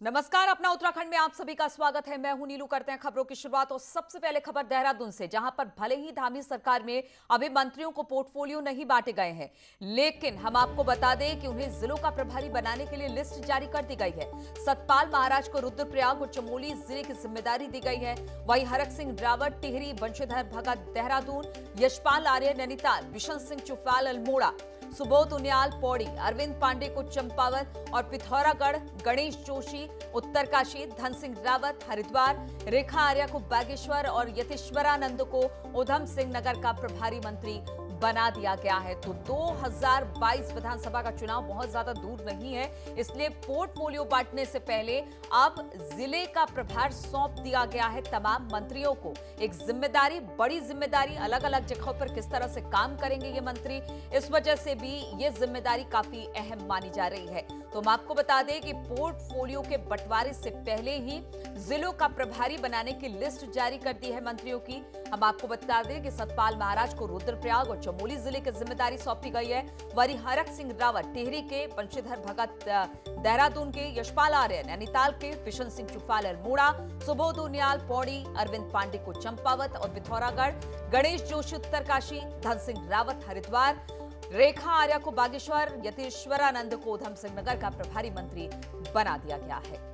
नमस्कार, अपना उत्तराखंड में आप सभी का स्वागत है। मैं हूं नीलू। करते हैं खबरों की शुरुआत और सबसे पहले खबर देहरादून से, जहां पर भले ही धामी सरकार में अभी मंत्रियों को पोर्टफोलियो नहीं बांटे गए हैं, लेकिन हम आपको बता दें कि उन्हें जिलों का प्रभारी बनाने के लिए लिस्ट जारी कर दी गई है। सतपाल महाराज को रुद्रप्रयाग और चमोली जिले की जिम्मेदारी दी गई है। वहीं हरक सिंह रावत टिहरी, बंशीधर भगत देहरादून, यशपाल आर्य नैनीताल, बिशन सिंह चुफाल अल्मोड़ा, सुबोध उनियाल पौड़ी, अरविंद पांडे को चंपावत और पिथौरागढ़, गणेश जोशी उत्तरकाशी, धन सिंह रावत हरिद्वार, रेखा आर्या को बागेश्वर और यतीश्वरानंद को उधम सिंह नगर का प्रभारी मंत्री बना दिया गया है। तो 2022 विधानसभा का चुनाव बहुत ज्यादा दूर नहीं है, इसलिए पोर्टफोलियो बांटने से पहले अब जिले का प्रभार सौंप दिया गया है तमाम मंत्रियों को। एक जिम्मेदारी, बड़ी जिम्मेदारी, अलग अलग जगहों पर किस तरह से काम करेंगे ये मंत्री, इस वजह से भी ये जिम्मेदारी काफी अहम मानी जा रही है। तो हम आपको बता दें कि पोर्टफोलियो के बंटवारे से पहले ही जिलों का प्रभारी बनाने की लिस्ट जारी कर दी है मंत्रियों की। हम आपको बता दें कि सतपाल महाराज को रुद्रप्रयाग और चमोली जिले की जिम्मेदारी सौंपी गई है। वहीं हरक सिंह रावत टिहरी के, बंशीधर भगत देहरादून के, यशपाल आर्य नैनीताल के, बिशन सिंह चुफाल अल्मोड़ा, सुबोध उनियाल पौड़ी, अरविंद पांडे को चंपावत और पिथौरागढ़, गणेश जोशी उत्तरकाशी, धन सिंह रावत हरिद्वार, रेखा आर्या को बागेश्वर, यतीश्वरानंद को उधम सिंह नगर का प्रभारी मंत्री बना दिया गया है।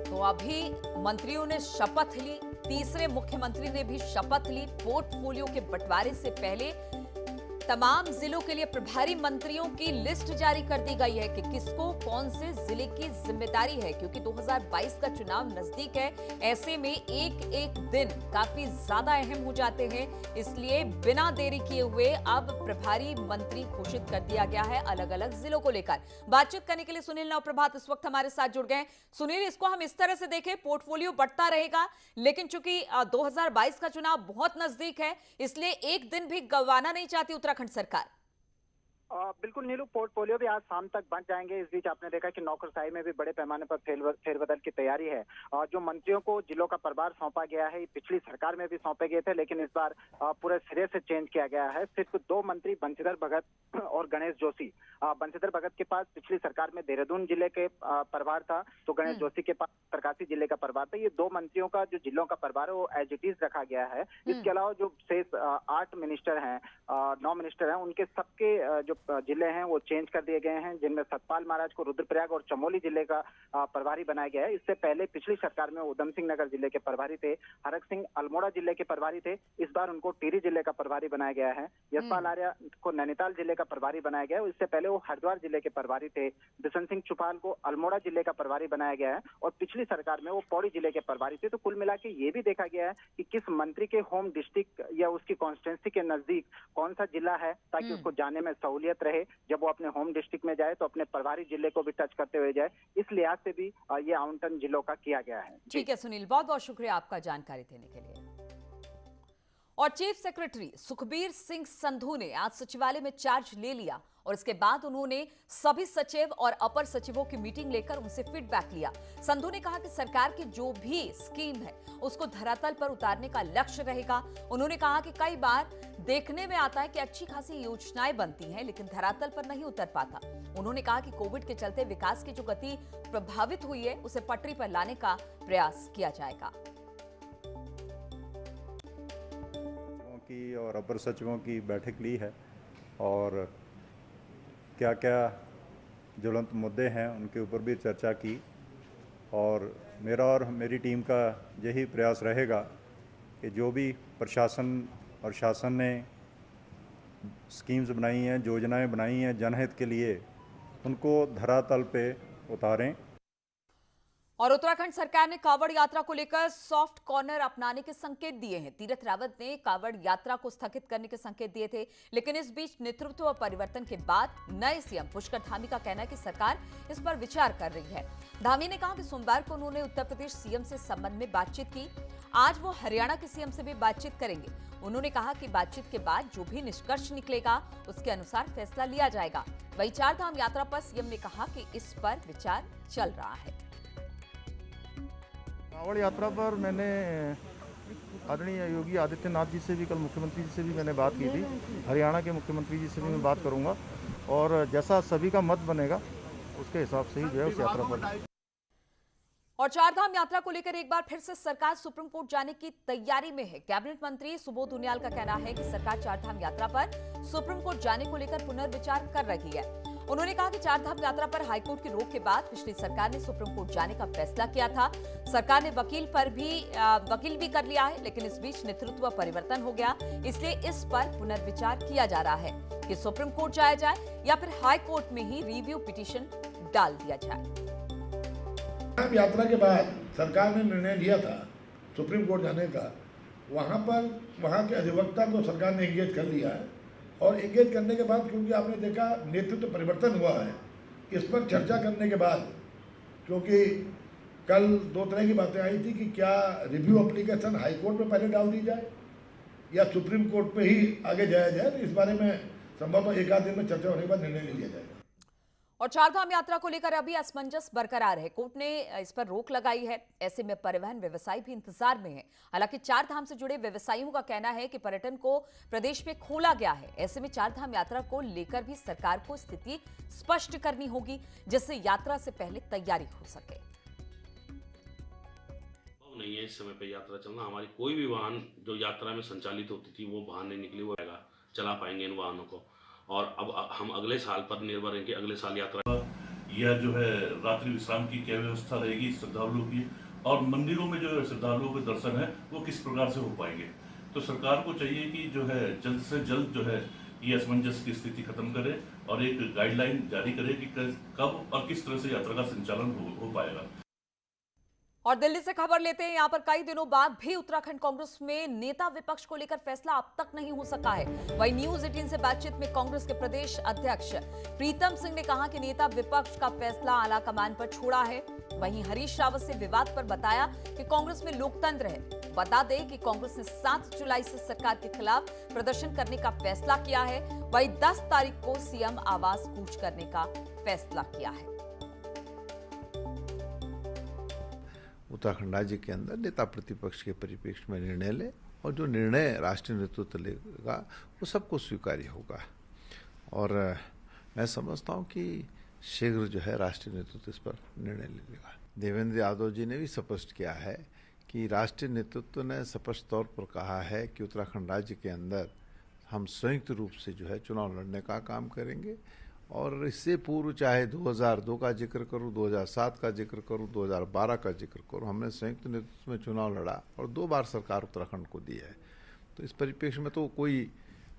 तो अभी मंत्रियों ने शपथ ली, तीसरे मुख्यमंत्री ने भी शपथ ली। पोर्टफोलियो के बंटवारे से पहले तमाम जिलों के लिए प्रभारी मंत्रियों की लिस्ट जारी कर दी गई है कि किसको कौन से जिले की जिम्मेदारी है, क्योंकि 2022 का चुनाव नजदीक है। ऐसे में एक एक दिन काफी ज्यादा अहम हो जाते हैं, इसलिए बिना देरी किए हुए अब प्रभारी मंत्री घोषित कर दिया गया है अलग अलग जिलों को लेकर। बातचीत करने के लिए सुनील नवप्रभात इस वक्त हमारे साथ जुड़ गए। सुनील, इसको हम इस तरह से देखें, पोर्टफोलियो बढ़ता रहेगा, लेकिन चूंकि 2022 का चुनाव बहुत नजदीक है, इसलिए एक दिन भी गंवाना नहीं चाहती उत्तराखंड सरकार। बिल्कुल नीलू, पोर्टफोलियो भी आज शाम तक बन जाएंगे। इस बीच आपने देखा कि नौकरशाही में भी बड़े पैमाने पर फेरबदल की तैयारी है। जो मंत्रियों को जिलों का प्रभार सौंपा गया है, पिछली सरकार में भी सौंपे गए थे, लेकिन इस बार पूरे सिरे से चेंज किया गया है। सिर्फ दो मंत्री, बंशीधर भगत और गणेश जोशी। बंशीधर भगत के पास पिछली सरकार में देहरादून जिले के प्रभार था, तो गणेश जोशी के पास उत्तरकाशी जिले का प्रभार था। ये दो मंत्रियों का जो जिलों का प्रभार है वो एज इट इज रखा गया है। इसके अलावा जो शेष 8 मिनिस्टर हैं, 9 मिनिस्टर हैं, उनके सबके जो जिले हैं वो चेंज कर दिए गए हैं, जिनमें सतपाल महाराज को रुद्रप्रयाग और चमोली जिले का प्रभारी बनाया गया है। इससे पहले पिछली सरकार में उधम सिंह नगर जिले के प्रभारी थे, हरक सिंह अल्मोड़ा जिले के प्रभारी थे। इस बार उनको टिहरी जिले का प्रभारी बनाया गया है। यशपाल आर्य को नैनीताल जिले का प्रभारी बनाया गया है। इससे पहले वो हरिद्वार जिले के प्रभारी थे। बिशन सिंह चुफाल को अल्मोड़ा जिले का प्रभारी बनाया गया है और पिछली सरकार में वो पौड़ी जिले के प्रभारी थे। तो कुल मिला के ये भी देखा गया है कि किस मंत्री के होम डिस्ट्रिक्ट या उसकी कॉन्स्टिट्यूंसी के नजदीक कौन सा जिला है, ताकि उसको जाने में सहूलियत रहे। जब वो अपने होम डिस्ट्रिक्ट में जाए तो अपने प्रभारी जिले को भी टच करते हुए जाए। इस लिहाज से भी ये आवंटन जिलों का किया गया है। ठीक है सुनील, बहुत बहुत शुक्रिया आपका जानकारी देने के लिए। और चीफ सेक्रेटरी सुखबीर सिंह संधू ने आज सचिवालय में चार्ज ले लिया और इसके बाद उन्होंने सभी सचिव और अपर सचिवों की मीटिंग लेकर उनसे फीडबैक लिया। संधू ने कहा कि सरकार की जो भी स्कीम है उसको धरातल पर उतारने का लक्ष्य रहेगा। उन्होंने कहा कि कई बार देखने में आता है कि अच्छी खासी योजनाएं बनती हैं, लेकिन धरातल पर नहीं उतर पाता। उन्होंने कहा कि कोविड के चलते विकास की जो गति प्रभावित हुई है उसे पटरी पर लाने का प्रयास किया जाएगा। की और अपर सचिवों की बैठक ली है और क्या क्या ज्वलंत मुद्दे हैं उनके ऊपर भी चर्चा की। और मेरा और मेरी टीम का यही प्रयास रहेगा कि जो भी प्रशासन और शासन ने स्कीम्स बनाई हैं, योजनाएं बनाई हैं जनहित के लिए, उनको धरातल पे उतारें। और उत्तराखंड सरकार ने कांवड़ यात्रा को लेकर सॉफ्ट कॉर्नर अपनाने के संकेत दिए हैं। तीरथ रावत ने कांवड़ यात्रा को स्थगित करने के संकेत दिए थे, लेकिन इस बीच नेतृत्व परिवर्तन के बाद नए सीएम पुष्कर धामी का कहना है कि सरकार इस पर विचार कर रही है। धामी ने कहा कि सोमवार को उन्होंने उत्तर प्रदेश सीएम से संबंध में बातचीत की। आज वो हरियाणा के सीएम से भी बातचीत करेंगे। उन्होंने कहा कि बातचीत के बाद जो भी निष्कर्ष निकलेगा उसके अनुसार फैसला लिया जाएगा। वहीं चारधाम यात्रा पर सीएम ने कहा कि इस पर विचार चल रहा है। कांवड़ यात्रा पर मैंने आदरणीय योगी आदित्यनाथ जी से भी, कल मुख्यमंत्री जी से भी मैंने बात की थी, हरियाणा के मुख्यमंत्री जी से भी मैं बात करूंगा और जैसा सभी का मत बनेगा उसके हिसाब से ही जो है उस यात्रा पर। और चारधाम यात्रा को लेकर एक बार फिर से सरकार सुप्रीम कोर्ट जाने की तैयारी में है। कैबिनेट मंत्री सुबोध उनियाल का कहना है कि सरकार चारधाम यात्रा पर सुप्रीम कोर्ट जाने को लेकर पुनर्विचार कर रही है। उन्होंने कहा कि चारधाम यात्रा पर हाईकोर्ट की रोक के बाद पिछली सरकार ने सुप्रीम कोर्ट जाने का फैसला किया था। सरकार ने वकील भी कर लिया है, लेकिन इस बीच नेतृत्व परिवर्तन हो गया, इसलिए इस पर पुनर्विचार किया जा रहा है कि सुप्रीम कोर्ट जाया जाए या फिर हाई कोर्ट में ही रिव्यू पिटीशन डाल दिया जाए। यात्रा के बाद सरकार ने निर्णय लिया था सुप्रीम कोर्ट जाने का, वहाँ के अधिवक्ता को सरकार ने एंगेज कर लिया है और एंगेज करने के बाद क्योंकि आपने देखा नेतृत्व परिवर्तन हुआ है, इस पर चर्चा करने के बाद, क्योंकि कल दो तरह की बातें आई थी कि क्या रिव्यू एप्लीकेशन हाई कोर्ट में पहले डाल दी जाए या सुप्रीम कोर्ट पे ही आगे जाया जाए, तो इस बारे में संभवतः एक आध दिन में चर्चा होने के बाद निर्णय लिया जाएगा। और चारधाम यात्रा को लेकर अभी असमंजस बरकरार है। कोर्ट ने इस पर रोक लगाई है, ऐसे में परिवहन व्यवसायी भी इंतजार में है। हालांकि चारधाम से जुड़े व्यवसायियों का कहना है कि पर्यटन को प्रदेश में खोला गया है, ऐसे में चारधाम यात्रा को लेकर भी सरकार को स्थिति स्पष्ट करनी होगी, जिससे यात्रा से पहले तैयारी हो सके। नहीं है इस समय पे यात्रा चलना। हमारी कोई भी वाहन जो यात्रा में संचालित होती थी वो वाहन नहीं निकली, वो चला पाएंगे इन वाहनों को। और अब हम अगले साल पर निर्भर हैं कि अगले साल यात्रा यह जो है रात्रि विश्राम की क्या व्यवस्था रहेगी श्रद्धालुओं की, और मंदिरों में जो श्रद्धालुओं के दर्शन है वो किस प्रकार से हो पाएंगे। तो सरकार को चाहिए कि जो है जल्द से जल्द जो है ये असमंजस की स्थिति खत्म करे और एक गाइडलाइन जारी करे कि कब और किस तरह से यात्रा का संचालन हो पाएगा। और दिल्ली से खबर लेते हैं, यहां पर कई दिनों बाद भी उत्तराखंड कांग्रेस में नेता विपक्ष को लेकर फैसला अब तक नहीं हो सका है। वहीं न्यूज 18 से बातचीत में कांग्रेस के प्रदेश अध्यक्ष प्रीतम सिंह ने कहा कि नेता विपक्ष का फैसला आलाकमान पर छोड़ा है। वहीं हरीश रावत से विवाद पर बताया कि कांग्रेस में लोकतंत्र है। बता दें कि कांग्रेस ने 7 जुलाई से सरकार के खिलाफ प्रदर्शन करने का फैसला किया है। वहीं 10 तारीख को सीएम आवास कूच करने का फैसला किया है। उत्तराखंड राज्य के अंदर नेता प्रतिपक्ष के परिप्रेक्ष्य में निर्णय ले और जो निर्णय राष्ट्रीय नेतृत्व लेगा वो सबको स्वीकार्य होगा। और मैं समझता हूँ कि शीघ्र जो है राष्ट्रीय नेतृत्व इस पर निर्णय ले लेगा। देवेंद्र यादव जी ने भी स्पष्ट किया है कि राष्ट्रीय नेतृत्व ने स्पष्ट तौर पर कहा है कि उत्तराखंड राज्य के अंदर हम संयुक्त रूप से जो है चुनाव लड़ने का काम करेंगे। और इससे पूर्व चाहे 2002 का जिक्र करूं, 2007 का जिक्र करूं, 2012 का जिक्र करूं, हमने संयुक्त नेतृत्व में चुनाव लड़ा और 2 बार सरकार उत्तराखंड को दी है। तो इस परिप्रेक्ष्य में तो कोई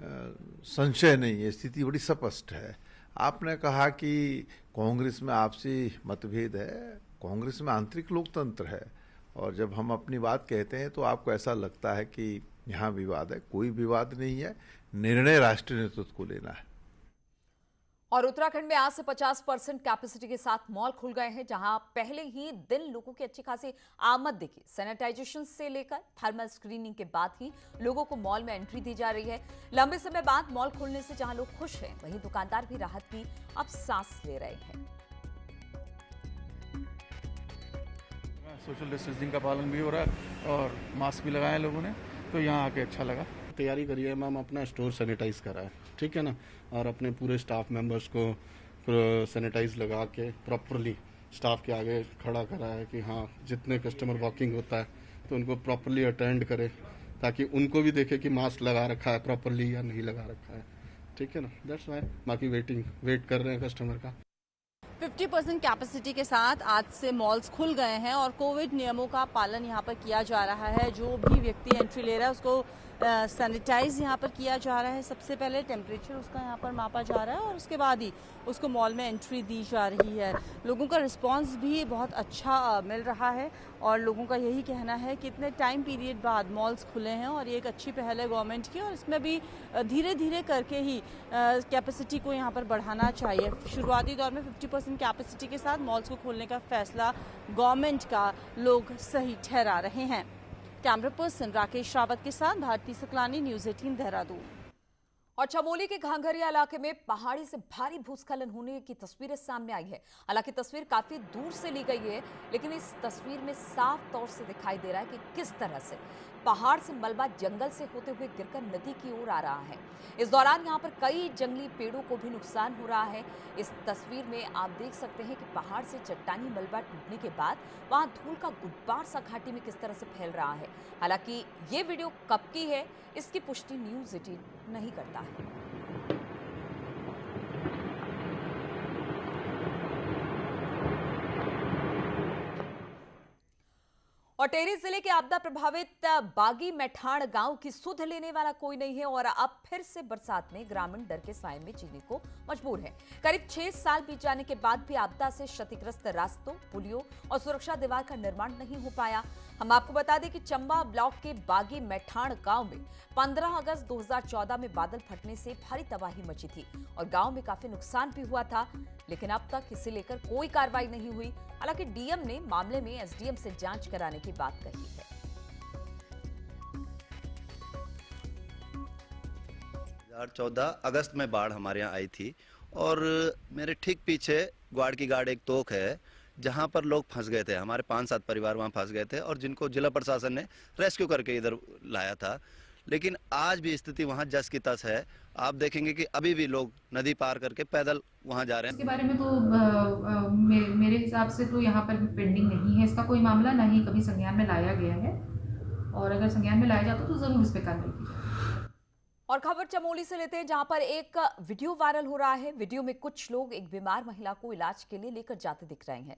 संशय नहीं है, स्थिति बड़ी स्पष्ट है। आपने कहा कि कांग्रेस में आपसी मतभेद है, कांग्रेस में आंतरिक लोकतंत्र है और जब हम अपनी बात कहते हैं तो आपको ऐसा लगता है कि यहाँ विवाद है। कोई विवाद नहीं है, निर्णय राष्ट्रीय नेतृत्व को लेना है। और उत्तराखंड में आज से 50% कैपेसिटी के साथ मॉल खुल गए हैं, जहां पहले ही दिन लोगों की अच्छी खासी आमद दिखी। सैनिटाइजेशन से लेकर थर्मल स्क्रीनिंग के बाद ही लोगों को मॉल में एंट्री दी जा रही है। लंबे समय बाद मॉल खुलने से जहां लोग खुश हैं, वहीं दुकानदार भी राहत की अब सांस ले रहे हैं। सोशल डिस्टेंसिंग का पालन भी हो रहा है और मास्क भी लगाए लोगों ने, तो यहाँ आके अच्छा लगा। तैयारी करी है मैम, अपना स्टोर सैनिटाइज करा है, ठीक है ना, और अपने पूरे स्टाफ मेंबर्स को सैनिटाइज लगा के प्रॉपरली स्टाफ के आगे खड़ा करा है कि हाँ जितने कस्टमर वॉकिंग होता है तो उनको प्रॉपरली अटेंड करे, ताकि उनको भी देखे कि मास्क लगा रखा है प्रॉपरली या नहीं लगा रखा है, ठीक है ना। दैट्स वाई बाकी वेट कर रहे हैं कस्टमर का। 50% कैपेसिटी के साथ आज से मॉल्स खुल गए हैं और कोविड नियमों का पालन यहाँ पर किया जा रहा है। जो भी व्यक्ति एंट्री ले रहा है उसको सैनिटाइज यहाँ पर किया जा रहा है। सबसे पहले टेम्परेचर उसका यहाँ पर मापा जा रहा है और उसके बाद ही उसको मॉल में एंट्री दी जा रही है। लोगों का रिस्पांस भी बहुत अच्छा मिल रहा है और लोगों का यही कहना है कि इतने टाइम पीरियड बाद मॉल्स खुले हैं और ये एक अच्छी पहल है गवर्नमेंट की, और इसमें भी धीरे धीरे करके ही कैपेसिटी को यहाँ पर बढ़ाना चाहिए। शुरुआती दौर में 50% कैपेसिटी के साथ मॉल्स को खोलने का फैसला गवर्नमेंट का लोग सही ठहरा रहे हैं। कैमरा पर्सन राकेश रावत के साथ भारती सकलानी, न्यूज 18 देहरादून। और चमोली के घांघरिया इलाके में पहाड़ी से भारी भूस्खलन होने की तस्वीरें सामने आई है। हालांकि तस्वीर काफी दूर से ली गई है, लेकिन इस तस्वीर में साफ तौर से दिखाई दे रहा है कि किस तरह से पहाड़ से मलबा जंगल से होते हुए गिरकर नदी की ओर आ रहा है। इस दौरान यहाँ पर कई जंगली पेड़ों को भी नुकसान हो रहा है। इस तस्वीर में आप देख सकते हैं कि पहाड़ से चट्टानी मलबा टूटने के बाद वहाँ धूल का गुब्बार सा घाटी में किस तरह से फैल रहा है। हालांकि ये वीडियो कब की है इसकी पुष्टि न्यूज़ 18 नहीं करता है। और टेहरी जिले के आपदा प्रभावित बागी मैठाण गांव की सुध लेने वाला कोई नहीं है और अब फिर से बरसात में ग्रामीण डर के साए में जीने को मजबूर है। करीब 6 साल बीत जाने के बाद भी आपदा से क्षतिग्रस्त रास्तों, पुलियों और सुरक्षा दीवार का निर्माण नहीं हो पाया। हम आपको बता दें कि चंबा ब्लॉक के बागी मैठाण गांव में 15 अगस्त 2014 में बादल फटने से भारी तबाही मची थी और गांव में काफी नुकसान भी हुआ था, लेकिन अब तक इसे लेकर कोई कार्रवाई नहीं हुई। हालांकि डीएम ने मामले में एसडीएम से जांच कराने की बात कही है। 2014 अगस्त में बाढ़ हमारे यहाँ आई थी और मेरे ठीक पीछे ग्वाड़ की गाड़ एक तोक है जहाँ पर लोग फंस गए थे। हमारे 5-7 परिवार वहाँ फंस गए थे और जिनको जिला प्रशासन ने रेस्क्यू करके इधर लाया था। लेकिन आज भी स्थिति वहाँ जस की तस है। आप देखेंगे कि अभी भी लोग नदी पार करके पैदल वहाँ जा रहे हैं। इसके बारे में तो मेरे हिसाब से तो यहाँ पर पेंडिंग नहीं है इसका कोई मामला, ना ही कभी संज्ञान में लाया गया है और अगर संज्ञान में लाया जाता तो जरूर इस पर कार्रवाई की जाए। और खबर चमोली से लेते हैं जहां पर एक वीडियो वायरल हो रहा है। वीडियो में कुछ लोग एक बीमार महिला को इलाज के लिए लेकर जाते दिख रहे हैं।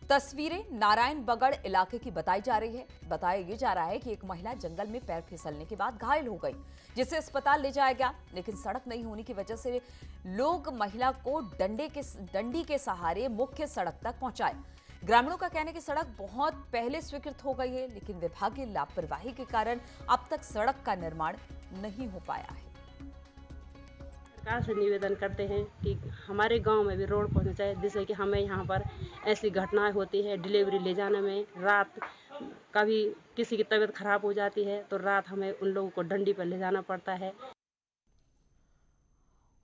तस्वीरें नारायण बगड़ इलाके की बताई जा रही है। बताया ये जा रहा है कि एक महिला जंगल में पैर फिसलने के बाद घायल हो गई, जिसे अस्पताल ले जाया गया, लेकिन सड़क नहीं होने की वजह से लोग महिला को डंडी के सहारे मुख्य सड़क तक पहुंचाए। ग्रामीणों का कहना है कि सड़क बहुत पहले स्वीकृत हो गई है, लेकिन विभागीय लापरवाही के कारण अब तक सड़क का निर्माण नहीं हो पाया है। सरकार से निवेदन करते हैं कि हमारे गांव में भी रोड पहुंचना चाहिए, जिससे कि हमें यहाँ पर ऐसी घटनाएं होती है डिलीवरी ले जाने में, रात कभी किसी की तबीयत खराब हो जाती है तो रात हमें उन लोगों को डंडी पर ले जाना पड़ता है।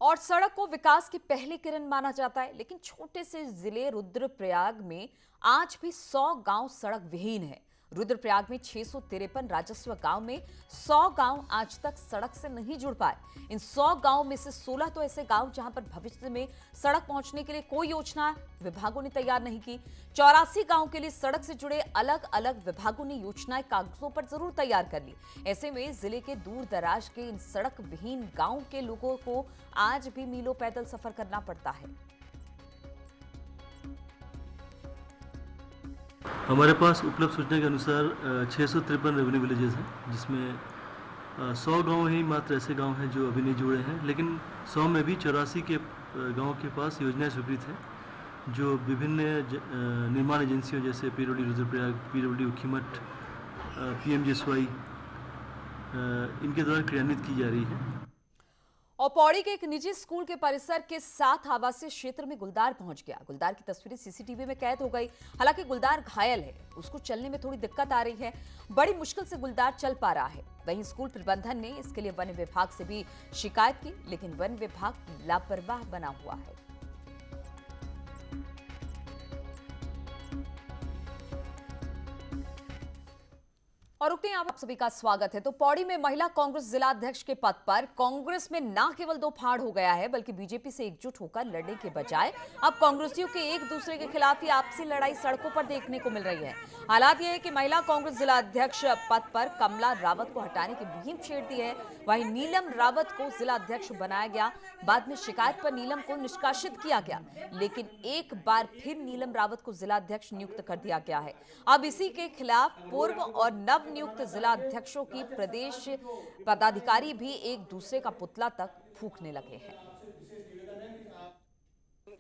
और सड़क को विकास की पहली किरण माना जाता है, लेकिन छोटे से जिले रुद्रप्रयाग में आज भी 100 गांव सड़क विहीन है। रुद्रप्रयाग में 653 राजस्व गांव में 100 गांव आज तक सड़क से नहीं जुड़ पाए। इन 100 गांव में से 16 तो ऐसे गांव जहां पर भविष्य में सड़क पहुंचने के लिए कोई योजना विभागों ने तैयार नहीं की। 84 गांव के लिए सड़क से जुड़े अलग अलग विभागों ने योजनाएं कागजों पर जरूर तैयार कर ली। ऐसे में जिले के दूर दराज के इन सड़क विहीन गांव के लोगों को आज भी मीलों पैदल सफर करना पड़ता है। हमारे पास उपलब्ध सूचना के अनुसार 653 रेवेन्यू विलेजेस हैं, जिसमें 100 गांव ही मात्र ऐसे गांव हैं जो अभी नहीं जुड़े हैं, लेकिन 100 में भी 84 के गांव के पास योजनाएं स्वीकृत हैं, जो विभिन्न निर्माण एजेंसियों जैसे PWD Rudraprayag, PWD Ukhimath, PMGSY इनके द्वारा क्रियान्वित की जा रही है। और पौड़ी के एक निजी स्कूल के परिसर के साथ आवासीय क्षेत्र में गुलदार पहुंच गया। गुलदार की तस्वीरें सीसीटीवी में कैद हो गई। हालांकि गुलदार घायल है, उसको चलने में थोड़ी दिक्कत आ रही है, बड़ी मुश्किल से गुलदार चल पा रहा है। वहीं स्कूल प्रबंधन ने इसके लिए वन विभाग से भी शिकायत की, लेकिन वन विभाग लापरवाह बना हुआ है। और रुकते हैं, आप सभी का स्वागत है। तो पौड़ी में महिला कांग्रेस जिला अध्यक्ष के पद पर कांग्रेस में न केवल दो फाड़ हो गया है, बल्कि बीजेपी से एकजुट होकर लड़ने के बजाय अब कांग्रेसियों के एक दूसरे के खिलाफ ही आपसी लड़ाई सड़कों पर देखने को मिल रही है। हालात यह है कि महिला कांग्रेस जिला अध्यक्ष पद पर कमला रावत को हटाने की मुहिम छेड़ दी है। वहीं नीलम रावत को जिला अध्यक्ष बनाया गया। बाद में शिकायत पर नीलम को निष्कासित किया गया, लेकिन एक बार फिर नीलम रावत को जिला अध्यक्ष नियुक्त कर दिया गया है। अब इसी के खिलाफ पूर्व और नव नियुक्त जिला अध्यक्षों की प्रदेश पदाधिकारी भी एक दूसरे का पुतला तक फूंकने लगे हैं।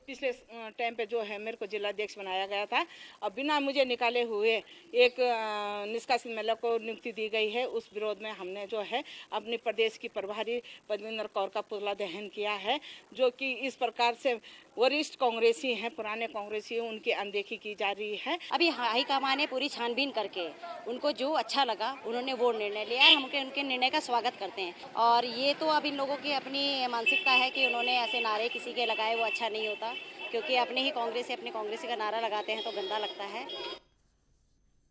पिछले टाइम पे जो है मेरे को जिला अध्यक्ष बनाया गया था, अब बिना मुझे निकाले हुए एक निष्कासित महिला को नियुक्ति दी गई है। उस विरोध में हमने जो है अपनी प्रदेश की प्रभारी पद्मिंदर कौर का पुतला दहन किया है, जो कि इस प्रकार से वरिष्ठ कांग्रेसी हैं, पुराने कांग्रेसी, उनकी अनदेखी की जा रही है। अभी हाईकमान ने पूरी छानबीन करके उनको जो अच्छा लगा उन्होंने वो निर्णय लिया है। हम उनके निर्णय का स्वागत करते हैं। और ये तो अब इन लोगों की अपनी मानसिकता है कि उन्होंने ऐसे नारे किसी के लगाए, वो अच्छा नहीं होता, क्योंकि अपने ही कांग्रेस से अपने कांग्रेसी का नारा लगाते हैं तो गंदा लगता है।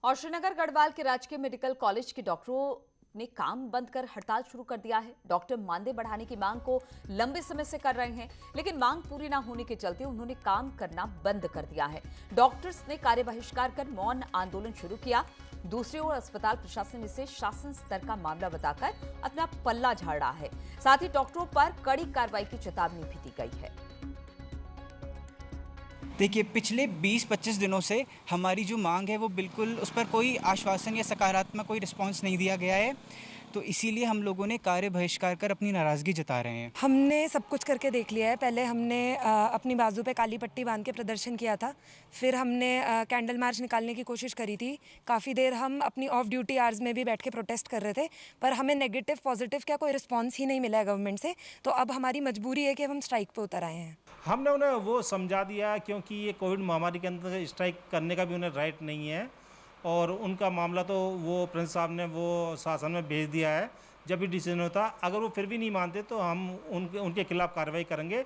और श्रीनगर गढ़वाल के राजकीय मेडिकल कॉलेज के डॉक्टरों ने काम बंद कर हड़ताल शुरू कर दिया है। डॉक्टर मानदेय बढ़ाने की मांग को लंबे समय से कर रहे हैं, लेकिन मांग पूरी ना होने के चलते उन्होंने काम करना बंद कर दिया है। डॉक्टर्स ने कार्य बहिष्कार कर मौन आंदोलन शुरू किया। दूसरी ओर अस्पताल प्रशासन इसे शासन स्तर का मामला बताकर अपना पल्ला झाड़ रहा है। साथ ही डॉक्टरों पर कड़ी कार्रवाई की चेतावनी भी दी गई है। देखिए, पिछले 20-25 दिनों से हमारी जो मांग है वो बिल्कुल उस पर कोई आश्वासन या सकारात्मक कोई रिस्पांस नहीं दिया गया है, तो इसीलिए हम लोगों ने कार्य बहिष्कार कर अपनी नाराज़गी जता रहे हैं। हमने सब कुछ करके देख लिया है। पहले हमने अपनी बाजू पे काली पट्टी बांध के प्रदर्शन किया था, फिर हमने कैंडल मार्च निकालने की कोशिश करी थी। काफ़ी देर हम अपनी ऑफ ड्यूटी आवर्स में भी बैठ के प्रोटेस्ट कर रहे थे, पर हमें नेगेटिव पॉजिटिव क्या कोई रिस्पॉन्स ही नहीं मिला है गवर्नमेंट से। तो अब हमारी मजबूरी है कि हम स्ट्राइक पे उतर आए हैं। हमने उन्हें वो समझा दिया, क्योंकि ये कोविड महामारी के अंदर स्ट्राइक करने का भी उन्हें राइट नहीं है, और उनका मामला तो वो प्रिंस साहब ने वो शासन में भेज दिया है। जब भी डिसीजन होता, अगर वो फिर भी नहीं मानते तो हम उनके खिलाफ कार्रवाई करेंगे।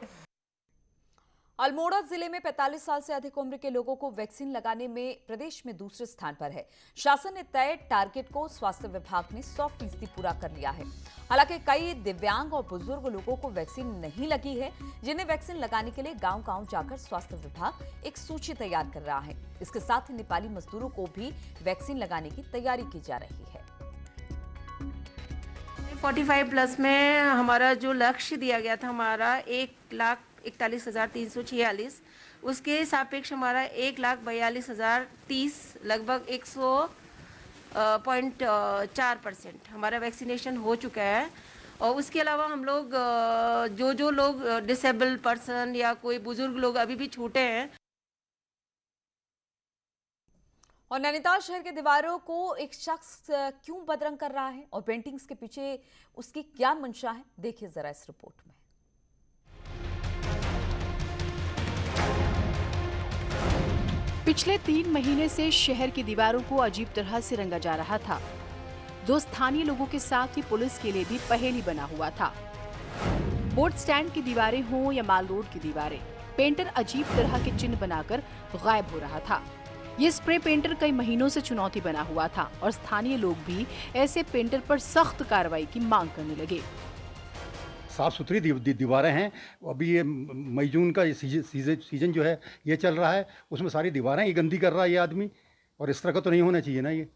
अल्मोड़ा जिले में 45 साल से अधिक उम्र के लोगों को वैक्सीन लगाने में प्रदेश में दूसरे स्थान पर है। शासन ने तय टारगेट को स्वास्थ्य विभाग ने 100% पूरा कर लिया है। हालांकि कई दिव्यांग और बुजुर्ग लोगों को वैक्सीन नहीं लगी है, जिन्हें वैक्सीन लगाने के लिए गांव-गांव जाकर स्वास्थ्य विभाग एक सूची तैयार कर रहा है। इसके साथ ही नेपाली मजदूरों को भी वैक्सीन लगाने की तैयारी की जा रही है। 45 प्लस में हमारा जो लक्ष्य दिया गया था, हमारा 1,41,346, उसके सापेक्ष हमारा 1,42,030, लगभग 100.4% हमारा वैक्सीनेशन हो चुका है। और उसके अलावा हम लोग जो लोग डिसेबल्ड पर्सन या कोई बुजुर्ग लोग अभी भी छूटे हैं। और नैनीताल शहर के दीवारों को एक शख्स क्यों बदरंग कर रहा है और पेंटिंग्स के पीछे उसकी क्या मंशा है, देखिए जरा इस रिपोर्ट में। पिछले 3 महीने से शहर की दीवारों को अजीब तरह से रंगा जा रहा था। दो स्थानीय लोगों के साथ ही पुलिस के लिए भी पहेली बना हुआ था। बोट स्टैंड की दीवारें हों या माल रोड की दीवारें, पेंटर अजीब तरह के चिन्ह बनाकर गायब हो रहा था। ये स्प्रे पेंटर कई महीनों से चुनौती बना हुआ था और स्थानीय लोग भी ऐसे पेंटर पर सख्त कार्रवाई की मांग करने लगे। साफ सुथरी दीवारें हैं। अभी ये मई जून का सीजन जो है ये चल रहा है, उसमें सारी दीवारें ही गंदी कर रहा है ये आदमी, और इस तरह का तो नहीं होना चाहिए ना ये।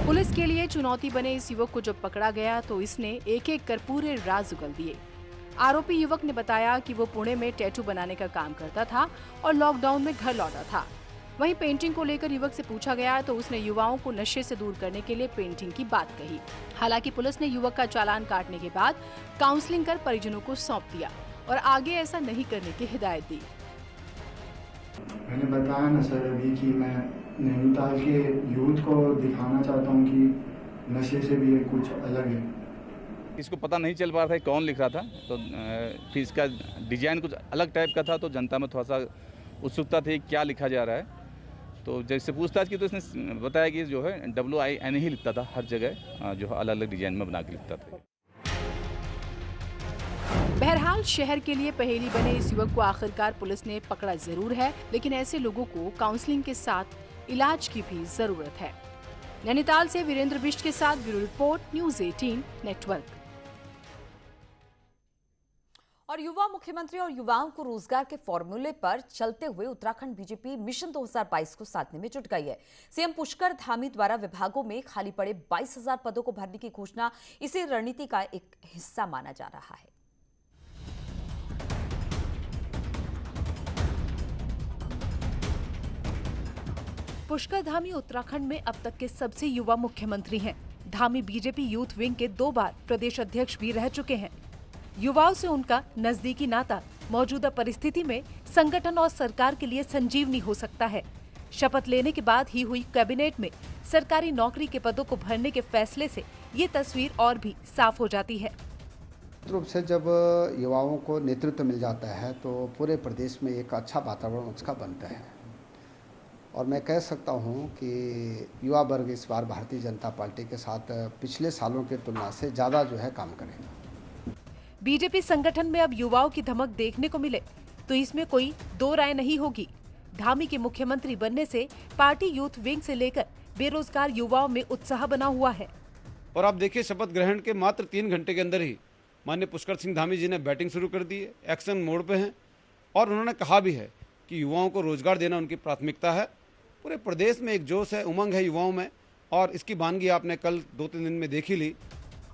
पुलिस के लिए चुनौती बने इस युवक को जब पकड़ा गया तो इसने एक-एक कर पूरे राज उगल दिए। आरोपी युवक ने बताया कि वो पुणे में टैटू बनाने का काम करता था और लॉकडाउन में घर लौटा था। वहीं पेंटिंग को लेकर युवक से पूछा गया तो उसने युवाओं को नशे से दूर करने के लिए पेंटिंग की बात कही। हालांकि पुलिस ने युवक का चालान काटने के बाद काउंसलिंग कर परिजनों को सौंप दिया और आगे ऐसा नहीं करने की हिदायत दी। मैंने बताया ना सर अभी कि मैं नैनीताल के यूथ को दिखाना चाहता हूँ कि नशे से भी कुछ अलग है। इसको पता नहीं चल पा रहा था कौन लिख रहा था, तो फिर इसका डिजाइन कुछ अलग टाइप का था, तो जनता में थोड़ा सा उत्सुकता थी क्या लिखा जा रहा है। तो जैसे पूछताछ की तो इसने बताया कि जो है WIN ही लिखता था हर जगह, जो अलग अलग डिजाइन में बना के लिखता था। बहरहाल शहर के लिए पहेली बने इस युवक को आखिरकार पुलिस ने पकड़ा जरूर है, लेकिन ऐसे लोगों को काउंसलिंग के साथ इलाज की भी जरूरत है। नैनीताल से वीरेंद्र बिष्ट के साथ ब्यूरो रिपोर्ट, न्यूज़ 18 नेटवर्क। और युवा मुख्यमंत्री और युवाओं को रोजगार के फॉर्मूले पर चलते हुए उत्तराखंड बीजेपी मिशन 2022 को साधने में जुट गई है। सीएम पुष्कर धामी द्वारा विभागों में खाली पड़े 22,000 पदों को भरने की घोषणा इसी रणनीति का एक हिस्सा माना जा रहा है। पुष्कर धामी उत्तराखंड में अब तक के सबसे युवा मुख्यमंत्री हैं। धामी बीजेपी यूथ विंग के 2 बार प्रदेश अध्यक्ष भी रह चुके हैं। युवाओं से उनका नजदीकी नाता मौजूदा परिस्थिति में संगठन और सरकार के लिए संजीवनी हो सकता है। शपथ लेने के बाद ही हुई कैबिनेट में सरकारी नौकरी के पदों को भरने के फैसले से ये तस्वीर और भी साफ हो जाती है। रूप से जब युवाओं को नेतृत्व मिल जाता है तो पूरे प्रदेश में एक अच्छा वातावरण उसका बनता है, और मैं कह सकता हूं कि युवा वर्ग इस बार भारतीय जनता पार्टी के साथ पिछले सालों की तुलना से ज़्यादा जो है काम करेगा। बीजेपी संगठन में अब युवाओं की धमक देखने को मिले तो इसमें कोई दो राय नहीं होगी। धामी के मुख्यमंत्री बनने से पार्टी यूथ विंग से लेकर बेरोजगार युवाओं में उत्साह बना हुआ है। और आप देखिए, शपथ ग्रहण के मात्र 3 घंटे के अंदर ही माननीय पुष्कर सिंह धामी जी ने बैटिंग शुरू कर दी है, एक्शन मोड पे हैं और उन्होंने कहा भी है कि युवाओं को रोजगार देना उनकी प्राथमिकता है। पूरे प्रदेश में एक जोश है, उमंग है युवाओं में और इसकी वानगी आपने कल 2-3 दिन में देखी ली।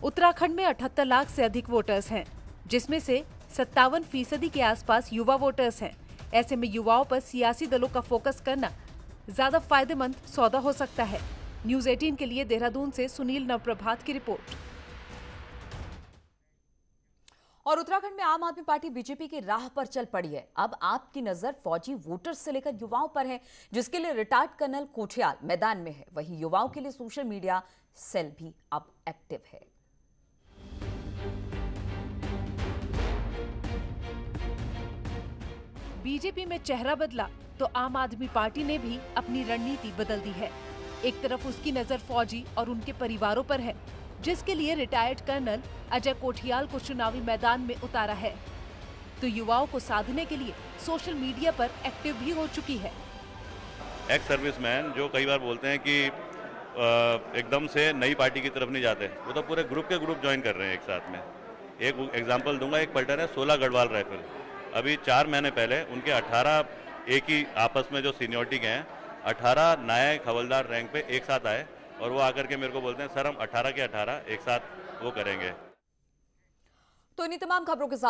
उत्तराखंड में 78 लाख से अधिक वोटर्स हैं, जिसमें से 57% के आसपास युवा वोटर्स हैं। ऐसे में युवाओं पर सियासी दलों का फोकस करना ज्यादा फायदेमंद सौदा हो सकता है। न्यूज़ 18 के लिए देहरादून से सुनील नवप्रभात की रिपोर्ट। और उत्तराखंड में आम आदमी पार्टी बीजेपी की राह पर चल पड़ी है। अब आपकी नजर फौजी वोटर्स से लेकर युवाओं पर है, जिसके लिए रिटायर्ड कर्नल कोठियाल मैदान में है। वहीं युवाओं के लिए सोशल मीडिया सेल भी अब एक्टिव है। बीजेपी में चेहरा बदला तो आम आदमी पार्टी ने भी अपनी रणनीति बदल दी है। एक तरफ उसकी नजर फौजी और उनके परिवारों पर है, जिसके लिए रिटायर्ड कर्नल अजय कोठियाल को चुनावी मैदान में उतारा है, तो युवाओं को साधने के लिए सोशल मीडिया पर एक्टिव भी हो चुकी है। एक्स सर्विसमैन जो कई बार बोलते हैं कि एकदम से नई पार्टी की तरफ नहीं जाते, वो तो पूरे ग्रुप के ग्रुप ज्वाइन कर रहे हैं एक साथ में। एक एग्जांपल दूंगा, एक पलटन है 16 गढ़वाल राइफल। अभी 4 महीने पहले उनके 18 एक ही आपस में जो सीनियरिटी के हैं 18 नायक हवलदार रैंक पे एक साथ आए और वो आकर के मेरे को बोलते हैं सर हम 18 के 18 एक साथ वो करेंगे। तो इन्हीं तमाम खबरों के साथ